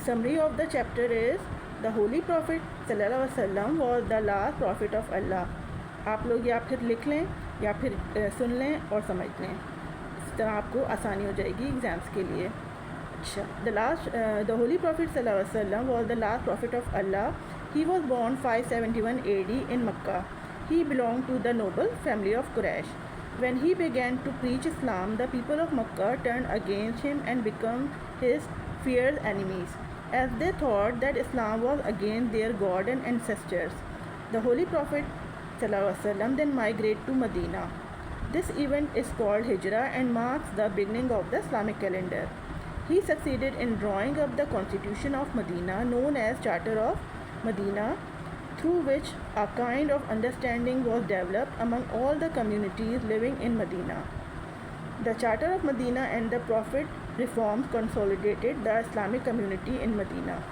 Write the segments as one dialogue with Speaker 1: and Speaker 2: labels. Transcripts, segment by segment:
Speaker 1: Summary of the chapter is the Holy Prophet sallallahu alaihi wasallam was the last prophet of Allah. आप लोग या फिर लिख लें या फिर सुन लें और समझ लें, इस तरह आपको आसानी हो जाएगी एग्ज़ाम्स के लिए. अच्छा, the Holy Prophet sallallahu alaihi wasallam was the last prophet of Allah. He was born 571 AD in Makkah. He belonged to the noble family of Quraysh. When he began to preach Islam, the people of Makkah turned against him and became his fierce enemies, as they thought that Islam was against their God and ancestors. The Holy Prophet ﷺ then migrated to Medina. This event is called Hijrah and marks the beginning of the Islamic calendar. He succeeded in drawing up the constitution of Medina, known as Charter of Medina, through which a kind of understanding was developed among all the communities living in Medina. The Charter of Medina and the Prophet reforms consolidated the Islamic community in Medina.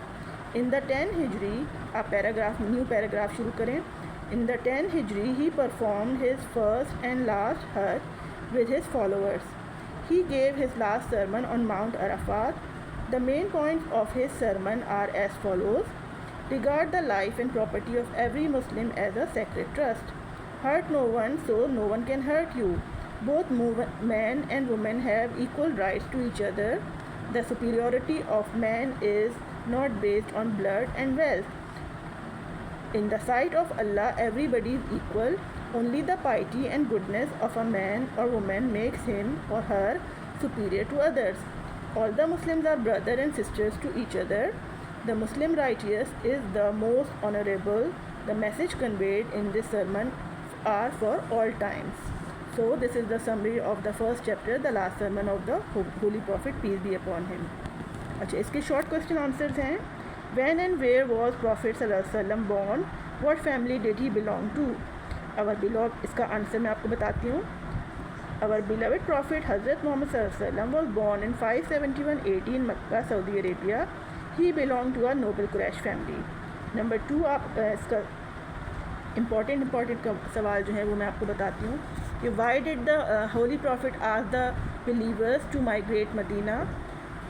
Speaker 1: In the 10 Hijri, new paragraph शुरू करें. In the 10 Hijri, he performed his first and last Hajj with his followers. He gave his last sermon on Mount Arafat. The main points of his sermon are as follows. Regard the life and property of every Muslim as a sacred trust. Hurt no one, so no one can hurt you. Both men and women have equal rights to each other. The superiority of man is not based on blood and wealth. In the sight of Allah, everybody is equal. Only the piety and goodness of a man or woman makes him or her superior to others. All the Muslims are brothers and sisters to each other. The Muslim righteous is the most honorable. The message conveyed in this sermon are for all times. So this is the summary of the first chapter, the last sermon of the Holy Prophet, peace be upon him. अच्छा, इसके short question answers हैं. When and where was Prophet sallallahu alaihi wasallam born? What family did he belong to? Our beloved, इसका answer मैं आपको बताती हूँ. Our beloved Prophet Hazrat Muhammad sallallahu alaihi wasallam was born in 571 AD in Makkah, Saudi Arabia. He belonged to a noble Quraysh family. Number 2, आप इसका important सवाल जो है वो मैं आपको बताती हूँ कि why did the Holy Prophet ask the believers to migrate Medina?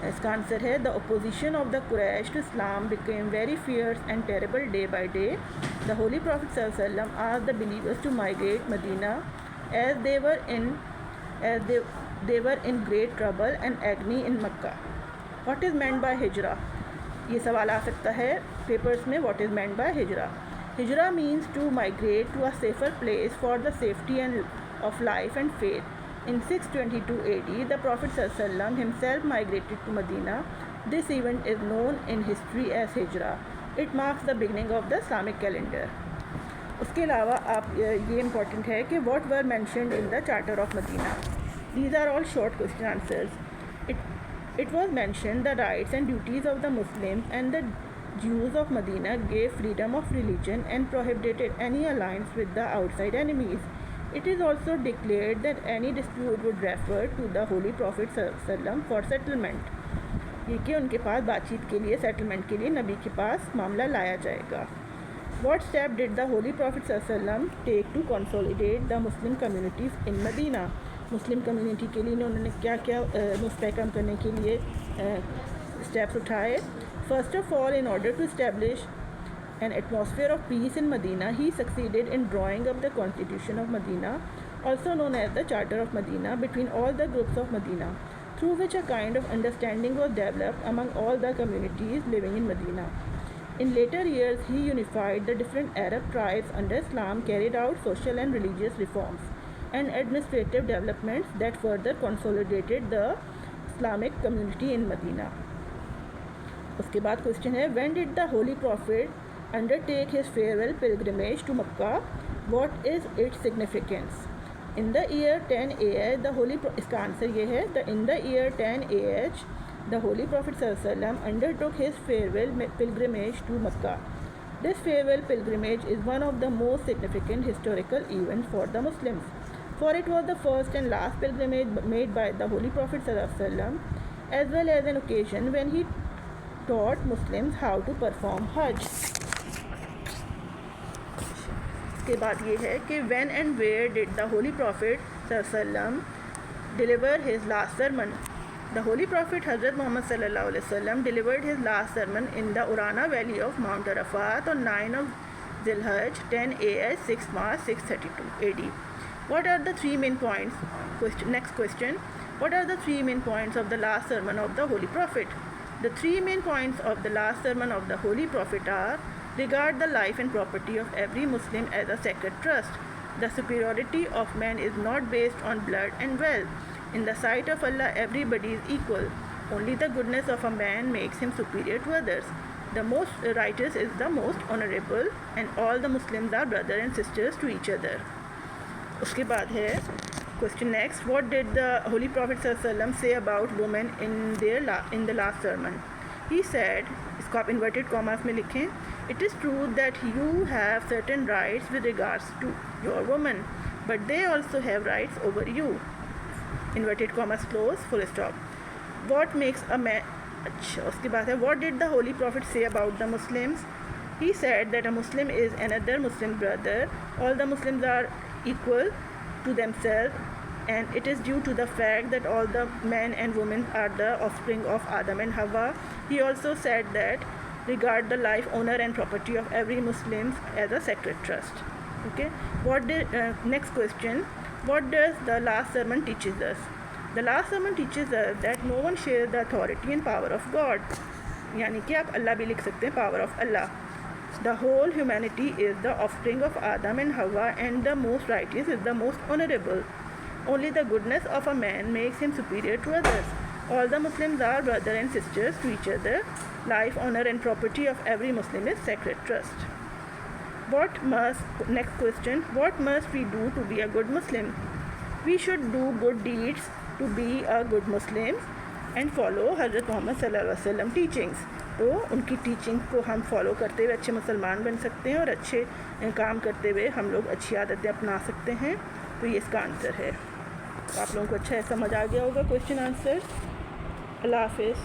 Speaker 1: इसका आंसर है the opposition of the Quraysh to Islam became very fierce and terrible day by day. The Holy Prophet sallallahu alaihi wasallam asked the believers to migrate Medina as they were in great trouble and agony in Makkah. What is meant by Hijrah? ये सवाल आ सकता है papers में. What is meant by Hijrah? Hijrah means to migrate to a safer place for the safety and of life and faith. In 622 AD, the Prophet ﷺ himself migrated to Medina. This event is known in history as Hijrah. It marks the beginning of the Islamic calendar. उसके अलावा आप ये important है कि what were mentioned in the Charter of Medina. These are all short question answers. It was mentioned the rights and duties of the Muslims, and the Jews of Medina gave freedom of religion and prohibited any alliance with the outside enemies. It is also declared that any dispute would refer to the Holy Prophet ﷺ for settlement. ये कि उनके पास बातचीत के लिए, settlement के लिए नबी के पास मामला लाया जाएगा. What step did the Holy Prophet ﷺ take to consolidate the Muslim communities in Medina? Muslim community के लिए उन्होंने क्या क्या मुस्तहकम करने के लिए स्टेप्स उठाए. First of all, in order to establish an atmosphere of peace in Medina, he succeeded in drawing up the constitution of Medina, also known as the Charter of Medina, between all the groups of Medina, through which a kind of understanding was developed among all the communities living in Medina. In later years, he unified the different Arab tribes under Islam, carried out social and religious reforms and administrative developments that further consolidated the Islamic community in Medina. उसके बाद question है, when did the Holy Prophet undertake his farewell pilgrimage to Makkah? What is its significance? In the year 10 AH, इसका answer ये है, in the year 10 AH, the Holy Prophet ﷺ undertook his farewell pilgrimage to Makkah. This farewell pilgrimage is one of the most significant historical events for the Muslims, for it was the first and last pilgrimage made by the Holy Prophet ﷺ, as well as an occasion when he taught Muslims how to perform Hajj. इसके बाद ये है कि when and where did the Holy Prophet ﷺ deliver his last sermon? The Holy Prophet Hazrat Muhammad sallallahu alaihi wasallam delivered his last sermon in the Urana valley of Mount Arafat on 9 of Zilhajj 10 AH 6 March 632 AD. What are the three main points? Next question. What are the three main points of the last sermon of the Holy Prophet? The three main points of the last sermon of the Holy Prophet are: regard the life and property of every Muslim as a sacred trust. The superiority of man is not based on blood and wealth. In the sight of Allah, everybody is equal. Only the goodness of a man makes him superior to others. The most righteous is the most honorable, and all the Muslims are brothers and sisters to each other. उसके बाद है question next. What did the Holy Prophet ﷺ say about women in the last sermon? He said, इसको आप inverted commas में लिखें, it is true that you have certain rights with regards to your woman, but they also have rights over you. Inverted commas close, full stop. What makes a man? अच्छा, उसके बाद है what did the Holy Prophet say about the Muslims? He said that a Muslim is another Muslim brother. All the Muslims are equal to themselves, and it is due to the fact that all the men and women are the offspring of Adam and Hawa. He also said that regard the life, honor and property of every Muslim as a sacred trust. Okay. Next question. What does the last sermon teaches us? The last sermon teaches us that no one shares the authority and power of God. यानी कि आप अल्लाह भी लिख सकते हैं, power of Allah. The whole humanity is the offspring of Adam and Hawa, and the most righteous is the most honorable. Only the goodness of a man makes him superior to others. All the Muslims are brothers and sisters to each other. Life, honor and property of every Muslim is sacred trust. Next question, what must we do to be a good Muslim? We should do good deeds to be a good Muslim and follow Hazrat Muhammad sallallahu alaihi wasallam teachings. तो उनकी teaching को हम follow करते हुए अच्छे मुसलमान बन सकते हैं और अच्छे काम करते हुए हम लोग अच्छी आदतें अपना सकते हैं. तो ये इसका आंसर है. तो आप लोगों को अच्छा समझ आ गया होगा क्वेश्चन आंसर. अल्लाह हाफिज़.